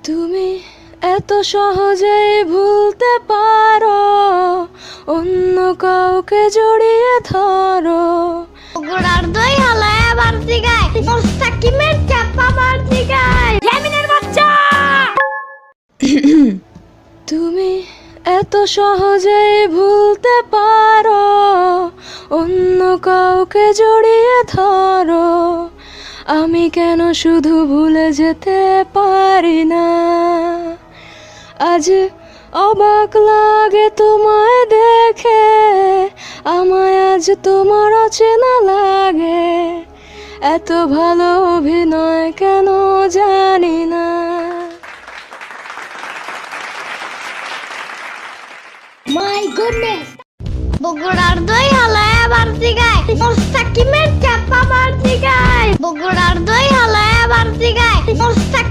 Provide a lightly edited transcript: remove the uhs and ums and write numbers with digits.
তুমি এত সহজেই ভুলতে পারো, অন্য কাউকে জড়িয়ে ধরো। গোড়ার দই হলো এবার দিগায় মোস্তাকিমের চাপা মার দিগায় জেমিনের বাচ্চা। তুমি এত সহজেই ভুলতে পারো, অন্য কাউকে জড়িয়ে ধরো। আমি কেন শুধু ভুলে যেতে পারি না? আজ অবাক লাগে তোমায় দেখে, আমায় আজ তোমার অচেনা লাগে। এত ভালো অভিনয় কেন জানি না। মাই গুডনেস, বগুড়ার দই হলো এবার দিগায় মোস্তাকিমের চাপা মার দিগায়। বগুড়ার দই হলো এবার দিগায় মোস্তাকিম